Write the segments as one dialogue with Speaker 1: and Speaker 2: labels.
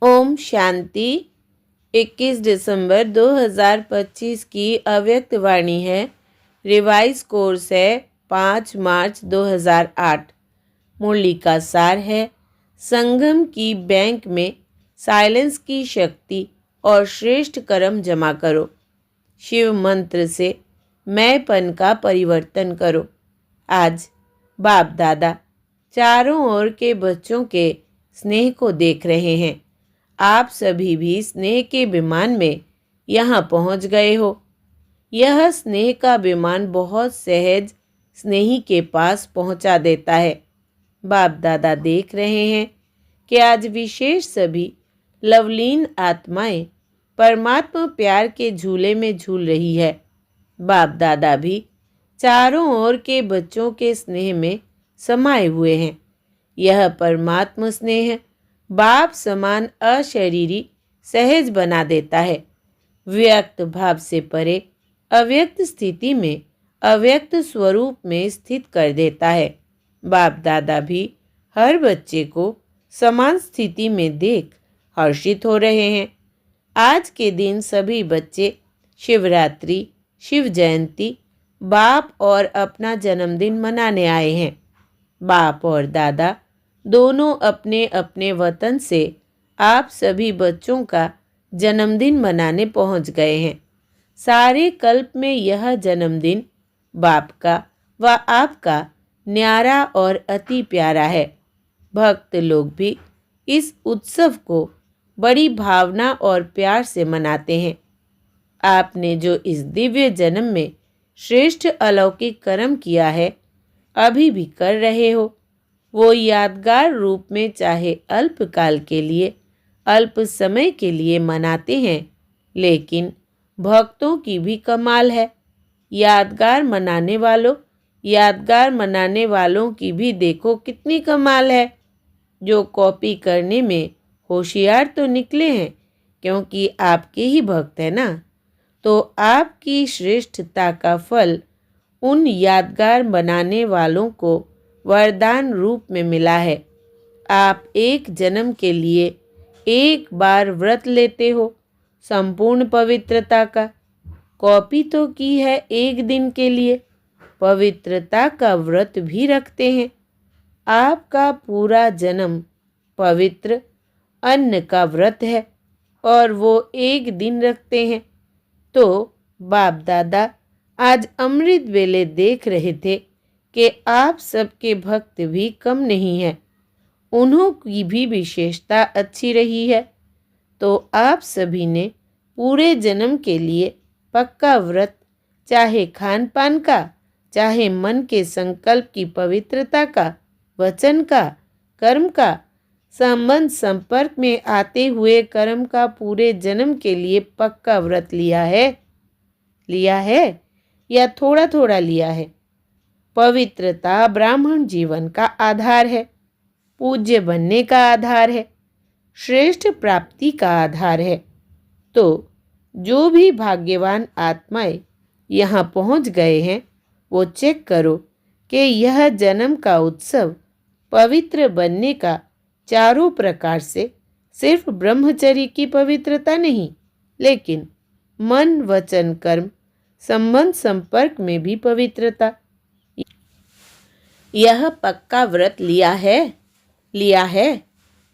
Speaker 1: ओम शांति। 21 दिसंबर 2025 की अव्यक्त वाणी है। रिवाइज कोर्स है 5 मार्च 2008। मुरली का सार है, संगम की बैंक में साइलेंस की शक्ति और श्रेष्ठ कर्म जमा करो। शिव मंत्र से मैंपन का परिवर्तन करो। आज बाप दादा चारों ओर के बच्चों के स्नेह को देख रहे हैं। आप सभी भी स्नेह के विमान में यहाँ पहुँच गए हो। यह स्नेह का विमान बहुत सहज स्नेही के पास पहुँचा देता है। बाप दादा देख रहे हैं कि आज विशेष सभी लवलीन आत्माएं परमात्मा प्यार के झूले में झूल रही है। बाप दादा भी चारों ओर के बच्चों के स्नेह में समाये हुए हैं। यह परमात्मा स्नेह बाप समान अशरीरी सहज बना देता है। व्यक्त भाव से परे अव्यक्त स्थिति में अव्यक्त स्वरूप में स्थित कर देता है। बाप दादा भी हर बच्चे को समान स्थिति में देख हर्षित हो रहे हैं। आज के दिन सभी बच्चे शिवरात्रि, शिव जयंती, बाप और अपना जन्मदिन मनाने आए हैं। बाप और दादा दोनों अपने अपने वतन से आप सभी बच्चों का जन्मदिन मनाने पहुंच गए हैं। सारे कल्प में यह जन्मदिन बाप का व आपका न्यारा और अति प्यारा है। भक्त लोग भी इस उत्सव को बड़ी भावना और प्यार से मनाते हैं। आपने जो इस दिव्य जन्म में श्रेष्ठ अलौकिक कर्म किया है, अभी भी कर रहे हो, वो यादगार रूप में चाहे अल्पकाल के लिए, अल्प समय के लिए मनाते हैं, लेकिन भक्तों की भी कमाल है। यादगार मनाने वालों की भी देखो कितनी कमाल है। जो कॉपी करने में होशियार तो निकले हैं, क्योंकि आपके ही भक्त हैं ना। तो आपकी श्रेष्ठता का फल उन यादगार बनाने वालों को वरदान रूप में मिला है। आप एक जन्म के लिए एक बार व्रत लेते हो संपूर्ण पवित्रता का। कॉपी तो की है एक दिन के लिए, पवित्रता का व्रत भी रखते हैं। आपका पूरा जन्म पवित्र अन्न का व्रत है और वो एक दिन रखते हैं। तो बाप दादा आज अमृत वेले देख रहे थे कि आप सबके भक्त भी कम नहीं हैं। उन्हों की भी विशेषता अच्छी रही है। तो आप सभी ने पूरे जन्म के लिए पक्का व्रत, चाहे खान पान का, चाहे मन के संकल्प की पवित्रता का, वचन का, कर्म का, संबंध संपर्क में आते हुए कर्म का पूरे जन्म के लिए पक्का व्रत लिया है या थोड़ा थोड़ा लिया है। पवित्रता ब्राह्मण जीवन का आधार है, पूज्य बनने का आधार है, श्रेष्ठ प्राप्ति का आधार है। तो जो भी भाग्यवान आत्माएं यहाँ पहुँच गए हैं, वो चेक करो कि यह जन्म का उत्सव पवित्र बनने का चारों प्रकार से सिर्फ ब्रह्मचर्य की पवित्रता नहीं, लेकिन मन, वचन, कर्म, संबंध संपर्क में भी पवित्रता। यह पक्का व्रत लिया है।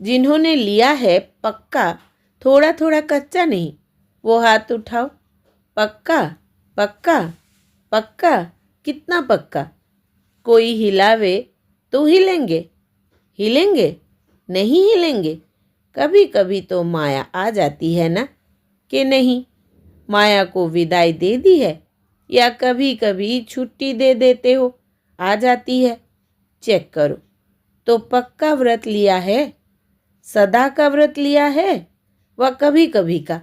Speaker 1: जिन्होंने लिया है पक्का, थोड़ा थोड़ा कच्चा नहीं, वो हाथ उठाओ। पक्का पक्का पक्का, कितना पक्का? कोई हिलावे तो हिलेंगे नहीं हिलेंगे। कभी कभी तो माया आ जाती है ना, कि नहीं, माया को विदाई दे दी है, या कभी कभी छुट्टी दे देते हो, आ जाती है। चेक करो तो पक्का व्रत लिया है, सदा का व्रत लिया है, व कभी कभी का,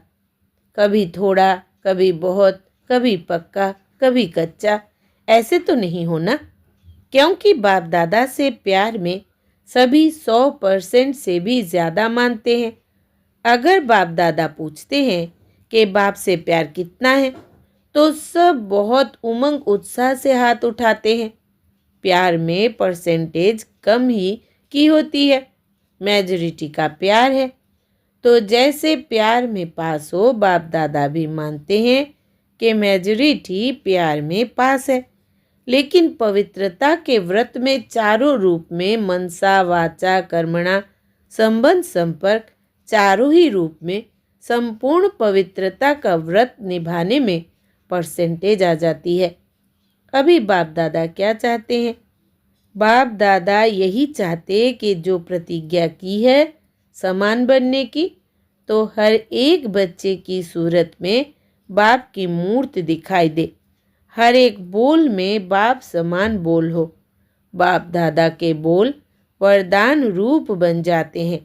Speaker 1: कभी थोड़ा, कभी बहुत, कभी पक्का, कभी कच्चा, ऐसे तो नहीं हो ना। क्योंकि बाप दादा से प्यार में सभी 100% से भी ज़्यादा मानते हैं। अगर बाप दादा पूछते हैं कि बाप से प्यार कितना है, तो सब बहुत उमंग उत्साह से हाथ उठाते हैं। प्यार में परसेंटेज कम ही की होती है, मेजॉरिटी का प्यार है। तो जैसे प्यार में पास हो, बाप दादा भी मानते हैं कि मेजॉरिटी प्यार में पास है। लेकिन पवित्रता के व्रत में चारों रूप में मनसा वाचा कर्मणा संबंध संपर्क चारों ही रूप में संपूर्ण पवित्रता का व्रत निभाने में परसेंटेज आ जाती है। अभी बाप दादा क्या चाहते हैं? बाप दादा यही चाहते कि जो प्रतिज्ञा की है समान बनने की, तो हर एक बच्चे की सूरत में बाप की मूर्ति दिखाई दे, हर एक बोल में बाप समान बोल हो। बाप दादा के बोल वरदान रूप बन जाते हैं।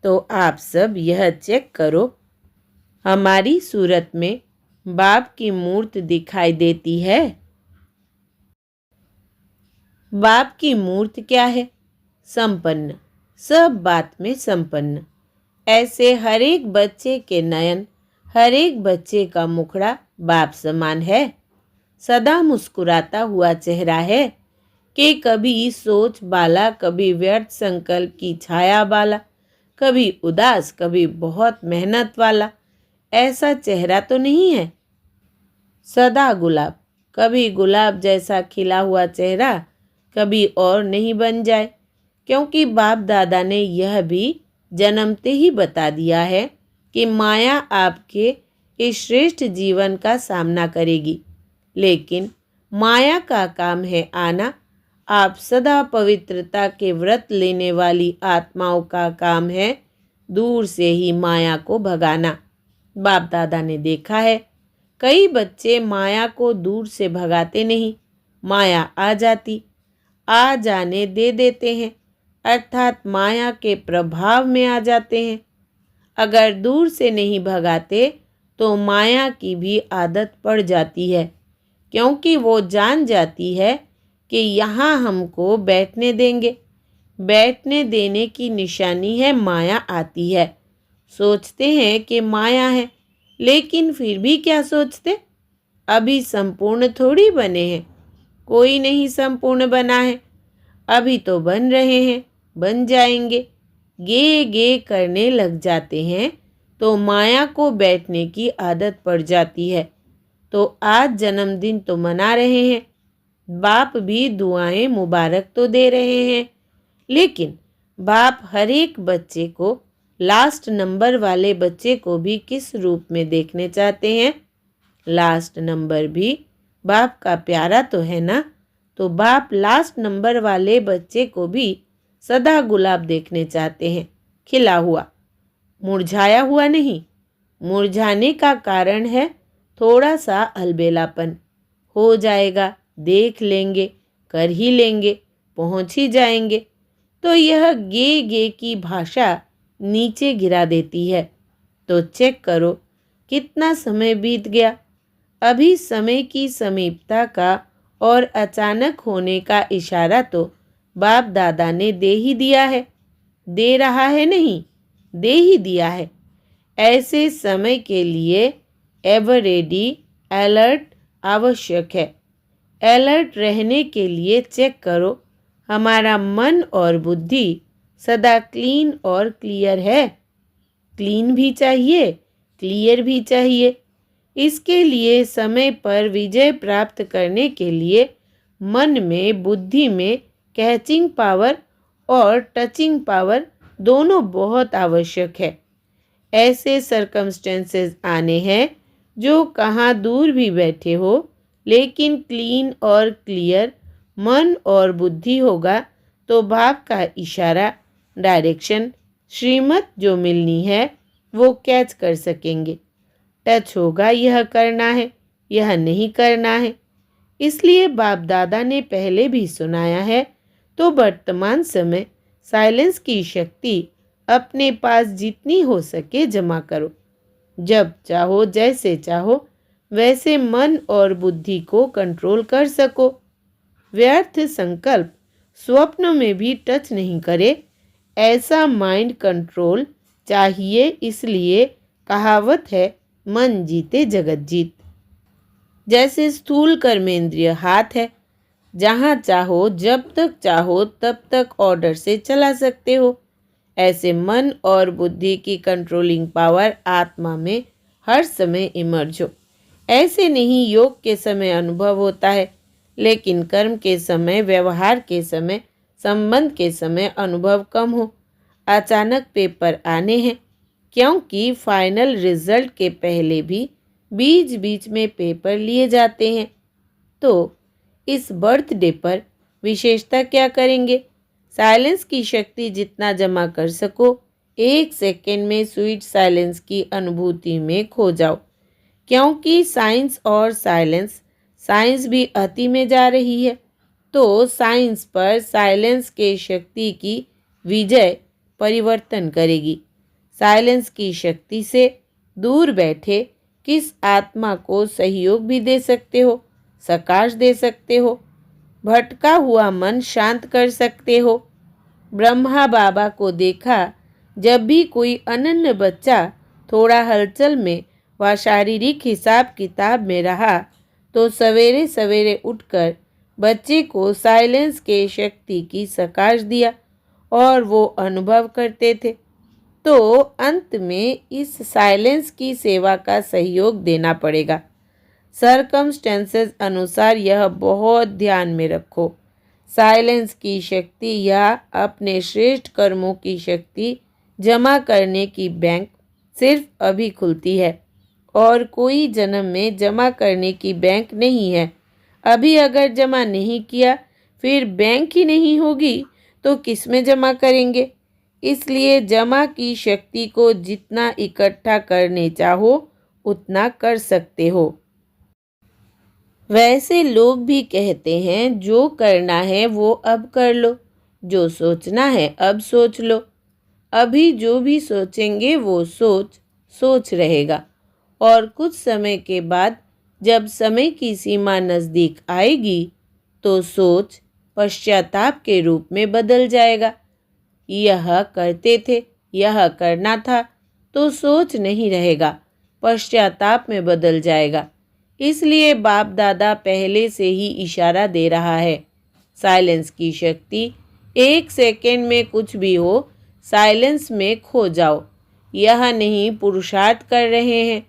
Speaker 1: तो आप सब यह चेक करो, हमारी सूरत में बाप की मूर्ति दिखाई देती है? बाप की मूर्ति क्या है? संपन्न, सब बात में संपन्न। ऐसे हर एक बच्चे के नयन, हर एक बच्चे का मुखड़ा बाप समान है। सदा मुस्कुराता हुआ चेहरा है कि कभी सोच वाला, कभी व्यर्थ संकल्प की छाया वाला, कभी उदास, कभी बहुत मेहनत वाला। ऐसा चेहरा तो नहीं है। सदा गुलाब, कभी गुलाब जैसा खिला हुआ चेहरा कभी और नहीं बन जाए, क्योंकि बाप दादा ने यह भी जन्मते ही बता दिया है कि माया आपके इस श्रेष्ठ जीवन का सामना करेगी, लेकिन माया का काम है आना। आप सदा पवित्रता के व्रत लेने वाली आत्माओं का काम है दूर से ही माया को भगाना। बाप दादा ने देखा है कई बच्चे माया को दूर से भगाते नहीं, माया आ जाने दे देते हैं, अर्थात माया के प्रभाव में आ जाते हैं। अगर दूर से नहीं भगाते तो माया की भी आदत पड़ जाती है, क्योंकि वो जान जाती है कि यहाँ हमको बैठने देंगे। बैठने देने की निशानी है माया आती है। सोचते हैं कि माया है, लेकिन फिर भी क्या सोचते? अभी संपूर्ण थोड़ी बने हैं, कोई नहीं संपूर्ण बना है। अभी तो बन रहे हैं, बन जाएंगे। गे गे करने लग जाते हैं तो माया को बैठने की आदत पड़ जाती है। तो आज जन्मदिन तो मना रहे हैं, बाप भी दुआएं मुबारक तो दे रहे हैं, लेकिन बाप हर एक बच्चे को, लास्ट नंबर वाले बच्चे को भी किस रूप में देखने चाहते हैं? लास्ट नंबर भी बाप का प्यारा तो है ना। तो बाप लास्ट नंबर वाले बच्चे को भी सदा गुलाब देखने चाहते हैं, खिला हुआ, मुरझाया हुआ नहीं। मुरझाने का कारण है थोड़ा सा अलबेलापन। हो जाएगा, देख लेंगे, कर ही लेंगे, पहुंच ही जाएंगे। तो यह गे गे की भाषा नीचे गिरा देती है। तो चेक करो कितना समय बीत गया। अभी समय की समीपता का और अचानक होने का इशारा तो बाप दादा ने दे ही दिया है। दे रहा है नहीं, दे ही दिया है। ऐसे समय के लिए एवर रेडी, अलर्ट आवश्यक है। अलर्ट रहने के लिए चेक करो हमारा मन और बुद्धि सदा क्लीन और क्लियर है। क्लीन भी चाहिए, क्लियर भी चाहिए। इसके लिए समय पर विजय प्राप्त करने के लिए मन में, बुद्धि में कैचिंग पावर और टचिंग पावर दोनों बहुत आवश्यक है। ऐसे सर्कमस्टेंसेस आने हैं जो कहाँ दूर भी बैठे हो, लेकिन क्लीन और क्लियर मन और बुद्धि होगा तो बाप का इशारा, डायरेक्शन, श्रीमत जो मिलनी है वो कैच कर सकेंगे। टच होगा, यह करना है, यह नहीं करना है। इसलिए बाप दादा ने पहले भी सुनाया है, तो वर्तमान समय साइलेंस की शक्ति अपने पास जितनी हो सके जमा करो। जब चाहो, जैसे चाहो वैसे मन और बुद्धि को कंट्रोल कर सको। व्यर्थ संकल्प स्वप्न में भी टच नहीं करे, ऐसा माइंड कंट्रोल चाहिए। इसलिए कहावत है, मन जीते जगत जीत। जैसे स्थूल कर्मेंद्रिय हाथ है, जहाँ चाहो, जब तक चाहो तब तक ऑर्डर से चला सकते हो। ऐसे मन और बुद्धि की कंट्रोलिंग पावर आत्मा में हर समय इमर्ज हो। ऐसे नहीं योग के समय अनुभव होता है, लेकिन कर्म के समय, व्यवहार के समय, संबंध के समय अनुभव कम हो। अचानक पेपर आने हैं, क्योंकि फाइनल रिजल्ट के पहले भी बीच बीच में पेपर लिए जाते हैं। तो इस बर्थडे पर विशेषता क्या करेंगे? साइलेंस की शक्ति जितना जमा कर सको, 1 सेकेंड में स्वीट साइलेंस की अनुभूति में खो जाओ। क्योंकि साइंस और साइंस भी अति में जा रही है, तो साइंस पर साइलेंस के शक्ति की विजय परिवर्तन करेगी। साइलेंस की शक्ति से दूर बैठे किस आत्मा को सहयोग भी दे सकते हो, सकाश दे सकते हो, भटका हुआ मन शांत कर सकते हो। ब्रह्मा बाबा को देखा, जब भी कोई अनन्य बच्चा थोड़ा हलचल में व शारीरिक हिसाब किताब में रहा, तो सवेरे सवेरे उठकर बच्चे को साइलेंस के शक्ति की सकाश दिया और वो अनुभव करते थे। तो अंत में इस साइलेंस की सेवा का सहयोग देना पड़ेगा। सरकमस्टेंसेस अनुसार यह बहुत ध्यान में रखो। साइलेंस की शक्ति या अपने श्रेष्ठ कर्मों की शक्ति जमा करने की बैंक सिर्फ अभी खुलती है और कोई जन्म में जमा करने की बैंक नहीं है। अभी अगर जमा नहीं किया, फिर बैंक ही नहीं होगी तो किस में जमा करेंगे? इसलिए जमा की शक्ति को जितना इकट्ठा करने चाहो उतना कर सकते हो। वैसे लोग भी कहते हैं, जो करना है वो अब कर लो, जो सोचना है अब सोच लो। अभी जो भी सोचेंगे वो सोच रहेगा, और कुछ समय के बाद जब समय की सीमा नज़दीक आएगी तो सोच पश्चाताप के रूप में बदल जाएगा। यह करते थे, यह करना था, तो सोच नहीं रहेगा, पश्चाताप में बदल जाएगा। इसलिए बाप दादा पहले से ही इशारा दे रहा है। साइलेंस की शक्ति, 1 सेकेंड में कुछ भी हो, साइलेंस में खो जाओ। यह नहीं पुरुषार्थ कर रहे हैं,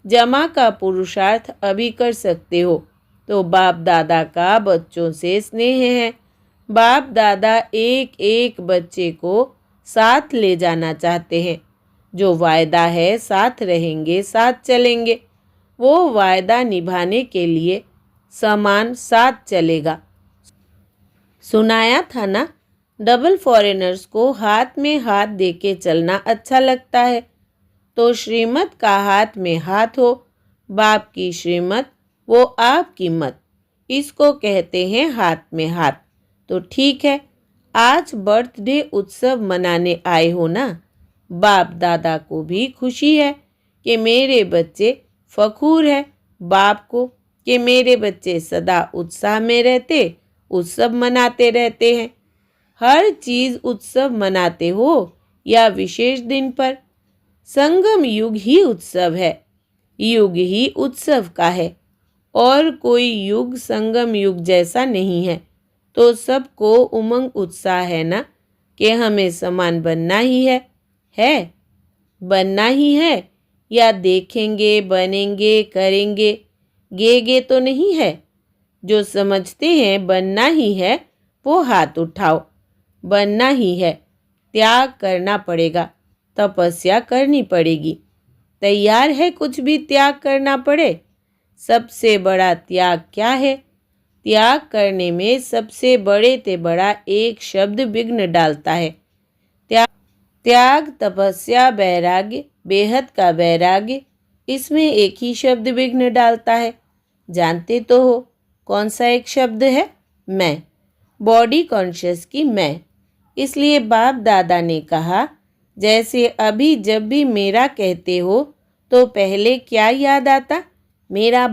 Speaker 1: जमा का पुरुषार्थ अभी कर सकते हो। तो बाप दादा का बच्चों से स्नेह है। बाप दादा एक एक बच्चे को साथ ले जाना चाहते हैं। जो वायदा है, साथ रहेंगे, साथ चलेंगे, वो वायदा निभाने के लिए समान साथ चलेगा। सुनाया था ना, डबल फॉरेनर्स को हाथ में हाथ देके चलना अच्छा लगता है। तो श्रीमत का हाथ में हाथ हो, बाप की श्रीमत वो आपकी मत, इसको कहते हैं हाथ में हाथ। तो ठीक है, आज बर्थडे उत्सव मनाने आए हो ना। बाप दादा को भी खुशी है कि मेरे बच्चे, फखूर है बाप को कि मेरे बच्चे सदा उत्साह में रहते, उत्सव मनाते रहते हैं। हर चीज़ उत्सव मनाते हो या विशेष दिन पर, संगम युग ही उत्सव है, युग ही उत्सव का है, और कोई युग संगम युग जैसा नहीं है। तो सबको उमंग उत्साह है ना कि हमें समान बनना ही है बनना ही है, या देखेंगे, बनेंगे, करेंगे, गे तो नहीं है। जो समझते हैं बनना ही है वो हाथ उठाओ। बनना ही है, त्याग करना पड़ेगा, तपस्या करनी पड़ेगी। तैयार है कुछ भी त्याग करना पड़े? सबसे बड़ा त्याग क्या है? त्याग करने में सबसे बड़े ते बड़ा एक शब्द विघ्न डालता है। त्याग, तपस्या, वैराग्य, बेहद का वैराग्य, इसमें एक ही शब्द विघ्न डालता है। जानते तो हो कौन सा एक शब्द है? मैं, बॉडी कॉन्शियस की मैं। इसलिए बाप दादा ने कहा, जैसे अभी जब भी मेरा कहते हो तो पहले क्या याद आता? मेरा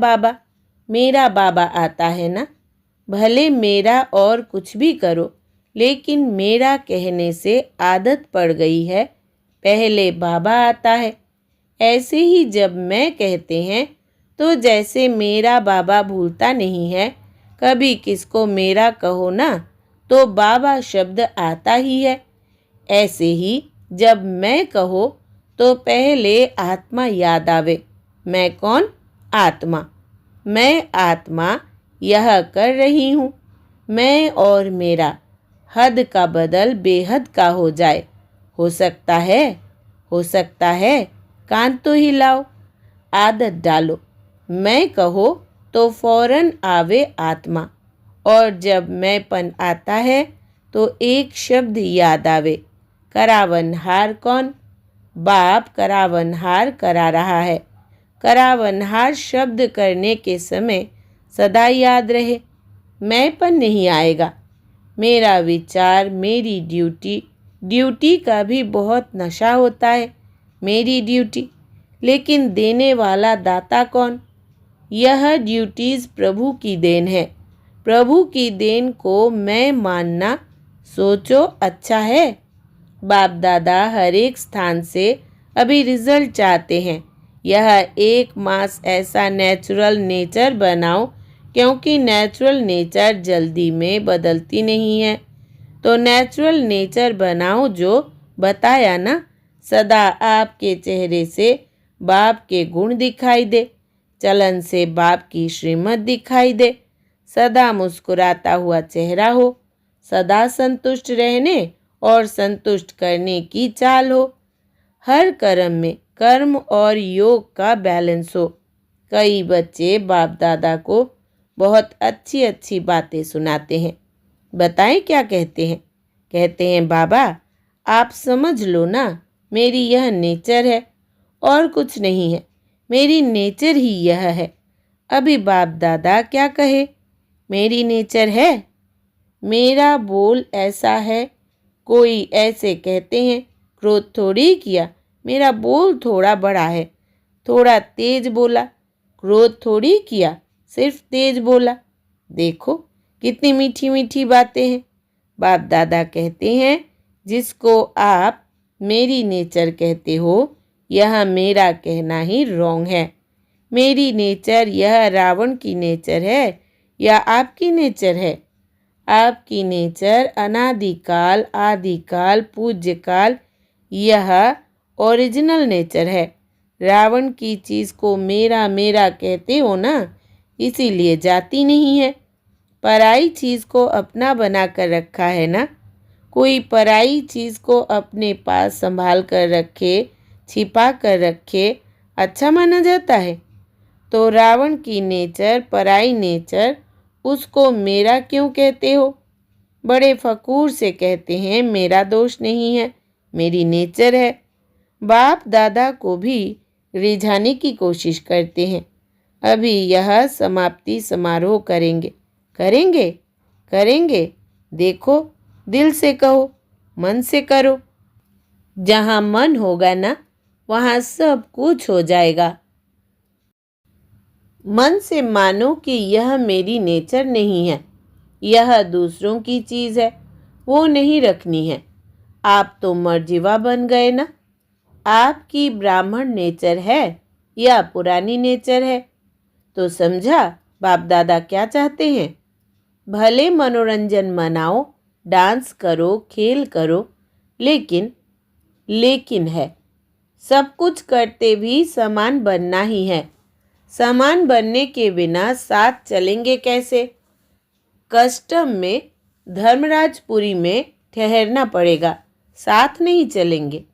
Speaker 1: बाबा आता है ना। भले मेरा और कुछ भी करो, लेकिन मेरा कहने से आदत पड़ गई है, पहले बाबा आता है। ऐसे ही जब मैं कहते हैं तो जैसे मेरा बाबा भूलता नहीं है, कभी किसको मेरा कहो ना तो बाबा शब्द आता ही है। ऐसे ही जब मैं कहो तो पहले आत्मा याद आवे। मैं कौन? आत्मा। मैं आत्मा यह कर रही हूँ। मैं और मेरा हद का बदल बेहद का हो जाए। हो सकता है, हो सकता है। कान तो हिलाओ, आदत डालो। मैं कहो तो फौरन आवे आत्मा, और जब मैंपन आता है तो एक शब्द याद आवे। करावनहार कौन? बाप करावनहार करा रहा है। करावनहार शब्द करने के समय सदा याद रहे। मैंपन नहीं आएगा। मेरा विचार, मेरी ड्यूटी। ड्यूटी का भी बहुत नशा होता है। मेरी ड्यूटी, लेकिन देने वाला दाता कौन? यह ड्यूटीज प्रभु की देन है। प्रभु की देन को मैं मानना, सोचो, अच्छा है। बाप दादा हर एक स्थान से अभी रिजल्ट चाहते हैं। यह एक मास ऐसा नेचुरल नेचर बनाओ, क्योंकि नेचुरल नेचर जल्दी में बदलती नहीं है। तो नेचुरल नेचर बनाओ जो बताया ना। सदा आपके चेहरे से बाप के गुण दिखाई दे, चलन से बाप की श्रीमत दिखाई दे। सदा मुस्कुराता हुआ चेहरा हो, सदा संतुष्ट रहने और संतुष्ट करने की चाल हो। हर कर्म में कर्म और योग का बैलेंस हो। कई बच्चे बाप दादा को बहुत अच्छी अच्छी बातें सुनाते हैं। बताएं क्या कहते हैं? कहते हैं, बाबा आप समझ लो ना, मेरी यह नेचर है और कुछ नहीं है। मेरी नेचर ही यह है। अभी बाप दादा क्या कहे? मेरी नेचर है। मेरा बोल ऐसा है। कोई ऐसे कहते हैं, क्रोध थोड़ी किया, मेरा बोल थोड़ा बड़ा है, थोड़ा तेज बोला। क्रोध थोड़ी किया, सिर्फ तेज बोला। देखो कितनी मीठी मीठी बातें हैं। बाप दादा कहते हैं, जिसको आप मेरी नेचर कहते हो, यह मेरा कहना ही रॉन्ग है। मेरी नेचर यह रावण की नेचर है या आपकी नेचर है? आपकी नेचर अनादिकाल, आदिकाल, पूज्यकाल, यह ओरिजिनल नेचर है। रावण की चीज़ को मेरा मेरा कहते हो ना, इसीलिए जाती नहीं है। पराई चीज़ को अपना बना कर रखा है ना। कोई पराई चीज़ को अपने पास संभाल कर रखे, छिपा कर रखे, अच्छा माना जाता है। तो रावण की नेचर, पराई नेचर, उसको मेरा क्यों कहते हो? बड़े फकूर से कहते हैं, मेरा दोष नहीं है, मेरी नेचर है। बाप दादा को भी रिझाने की कोशिश करते हैं। अभी यह समाप्ति समारोह करेंगे, करेंगे, करेंगे। देखो, दिल से कहो, मन से करो। जहाँ मन होगा ना, वहाँ सब कुछ हो जाएगा। मन से मानो कि यह मेरी नेचर नहीं है, यह दूसरों की चीज़ है, वो नहीं रखनी है। आप तो मर्जीवा बन गए ना। आपकी ब्राह्मण नेचर है या पुरानी नेचर है? तो समझा बाप दादा क्या चाहते हैं? भले मनोरंजन मनाओ, डांस करो, खेल करो, लेकिन है, सब कुछ करते भी समान बनना ही है। समान बनने के बिना साथ चलेंगे कैसे? कस्टम में, धर्मराजपुरी में ठहरना पड़ेगा, साथ नहीं चलेंगे।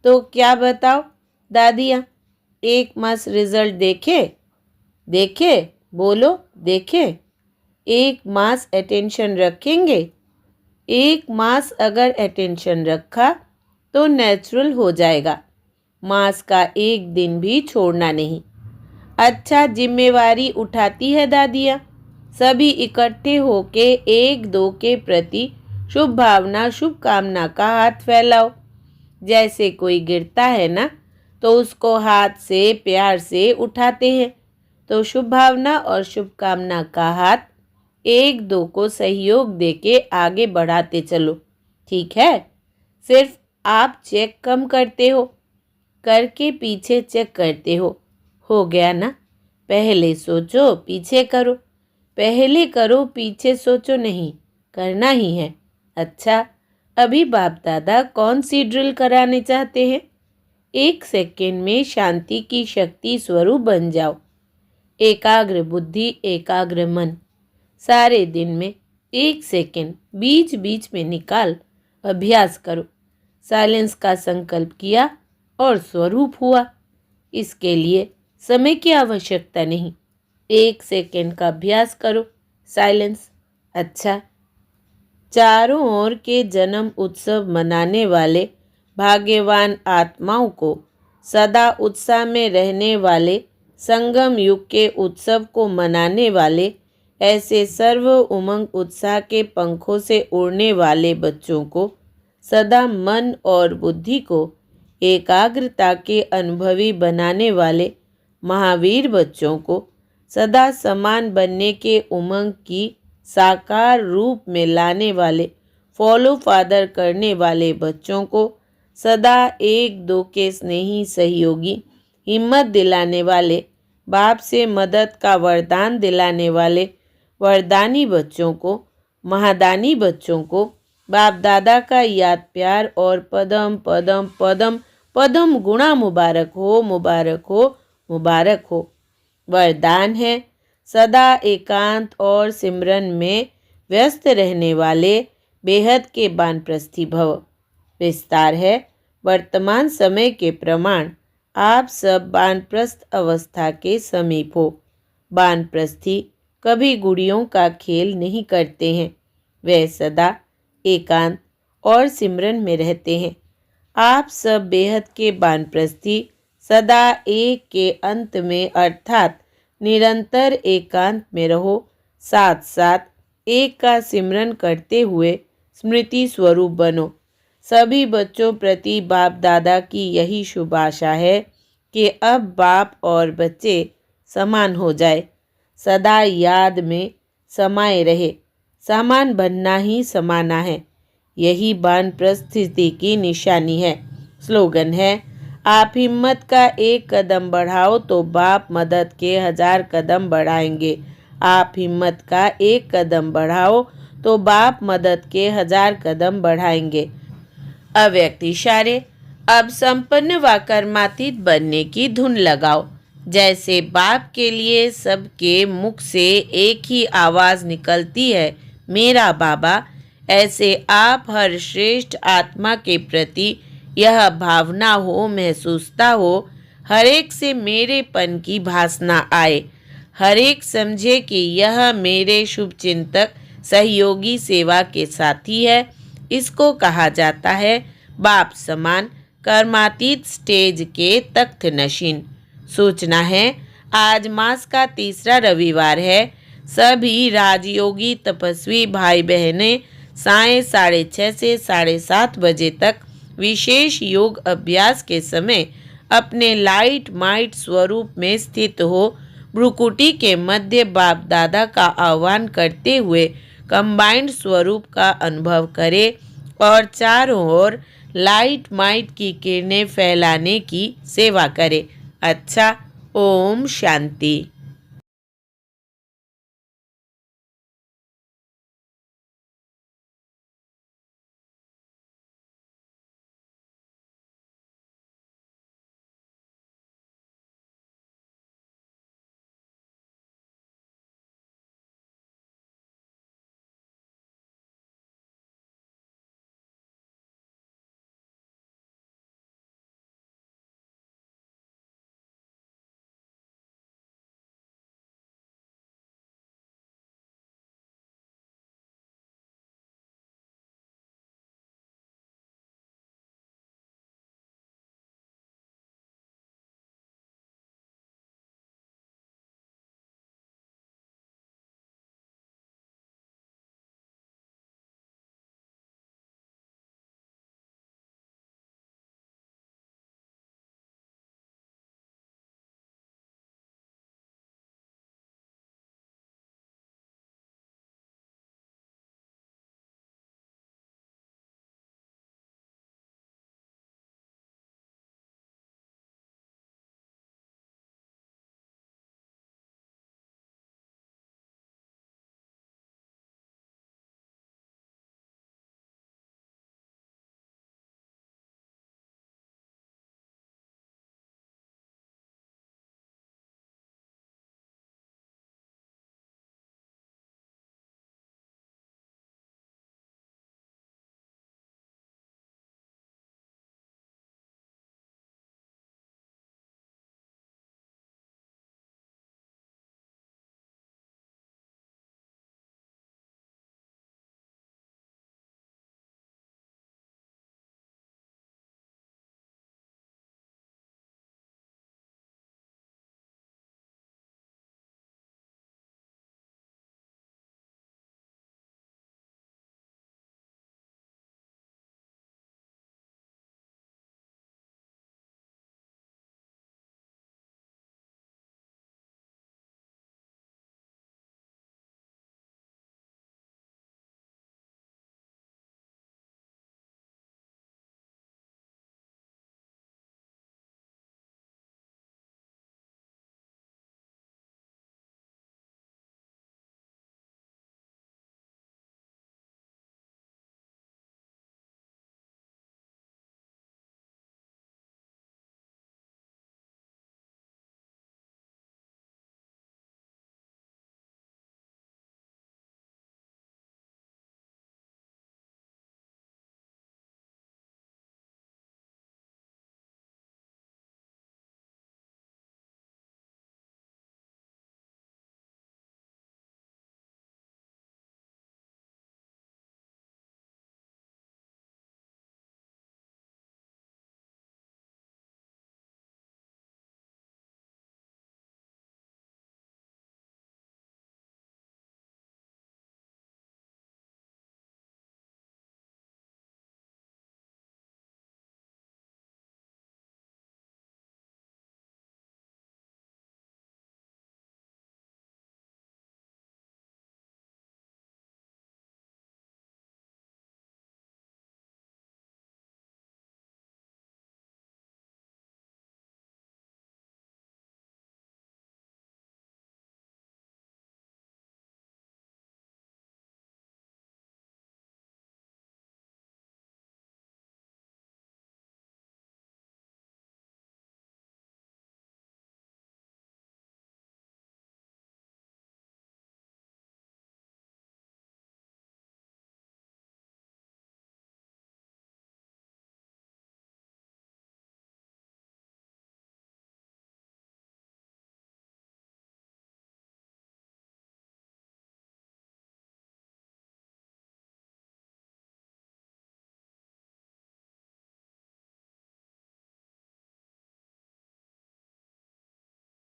Speaker 1: तो क्या बताओ दादियाँ, एक मास रिजल्ट देखे? देखे? बोलो, देखे? एक मास अटेंशन रखेंगे? एक मास अगर अटेंशन रखा तो नेचुरल हो जाएगा। मास का एक दिन भी छोड़ना नहीं। अच्छा, जिम्मेवारी उठाती है दादियाँ। सभी इकट्ठे होके एक दो के प्रति शुभ भावना, शुभकामना का हाथ फैलाओ। जैसे कोई गिरता है ना, तो उसको हाथ से प्यार से उठाते हैं। तो शुभ भावना और शुभकामना का हाथ एक दो को सहयोग देके आगे बढ़ाते चलो, ठीक है? सिर्फ आप चेक कम करते हो, करके पीछे चेक करते हो गया ना? पहले सोचो, पीछे करो। पहले करो, पीछे सोचो नहीं, करना ही है। अच्छा, अभी बाप दादा कौन सी ड्रिल कराने चाहते हैं? 1 सेकेंड में शांति की शक्ति स्वरूप बन जाओ। एकाग्र बुद्धि, एकाग्र मन। सारे दिन में 1 सेकेंड बीच बीच में निकाल अभ्यास करो। साइलेंस का संकल्प किया और स्वरूप हुआ। इसके लिए समय की आवश्यकता नहीं। 1 सेकेंड का अभ्यास करो। साइलेंस। अच्छा, चारों ओर के जन्म उत्सव मनाने वाले भाग्यवान आत्माओं को, सदा उत्साह में रहने वाले, संगम युग के उत्सव को मनाने वाले, ऐसे सर्व उमंग उत्साह के पंखों से उड़ने वाले बच्चों को, सदा मन और बुद्धि को एकाग्रता के अनुभवी बनाने वाले महावीर बच्चों को, सदा समान बनने के उमंग की साकार रूप में लाने वाले, फॉलो फादर करने वाले बच्चों को, सदा एक दो के स्नेही सहयोगी, हिम्मत दिलाने वाले, बाप से मदद का वरदान दिलाने वाले वरदानी बच्चों को, महादानी बच्चों को बाप दादा का याद प्यार और पदम पदम पदम पदम गुणा मुबारक हो, मुबारक हो, मुबारक हो। वरदान है सदा एकांत और सिमरन में व्यस्त रहने वाले बेहद के बानप्रस्थी भव। विस्तार है वर्तमान समय के प्रमाण आप सब बानप्रस्थ अवस्था के समीप हो। बानप्रस्थी कभी गुड़ियों का खेल नहीं करते हैं। वे सदा एकांत और सिमरन में रहते हैं। आप सब बेहद के बानप्रस्थी सदा एक के अंत में अर्थात निरंतर एकांत में रहो। साथ साथ एक का सिमरन करते हुए स्मृति स्वरूप बनो। सभी बच्चों प्रति बाप दादा की यही शुभ आशा है कि अब बाप और बच्चे समान हो जाए, सदा याद में समाये रहे। समान बनना ही समाना है, यही बानप्रस्थ स्थिति की निशानी है। स्लोगन है, आप हिम्मत का 1 कदम बढ़ाओ तो बाप मदद के 1000 कदम बढ़ाएंगे। आप हिम्मत का 1 कदम बढ़ाओ तो बाप मदद के 1000 कदम बढ़ाएंगे। अव्यक्त इशारे। अब संपन्न व कर्मातीत बनने की धुन लगाओ। जैसे बाप के लिए सबके मुख से एक ही आवाज़ निकलती है, मेरा बाबा, ऐसे आप हर श्रेष्ठ आत्मा के प्रति यह भावना हो, महसूसता हो, हर एक से मेरेपन की भासना आए। हर एक समझे कि यह मेरे शुभ चिंतक सहयोगी सेवा के साथी है। इसको कहा जाता है बाप समान कर्मातीत स्टेज के तख्त नशीन। सूचना है, आज मास का 3रा रविवार है। सभी राजयोगी तपस्वी भाई बहनें साय 6:30 से 7:30 बजे तक विशेष योग अभ्यास के समय अपने लाइट माइट स्वरूप में स्थित हो भ्रुकुटी के मध्य बाप दादा का आह्वान करते हुए कंबाइंड स्वरूप का अनुभव करें और चारों ओर लाइट माइट की किरणें फैलाने की सेवा करें। अच्छा, ओम शांति।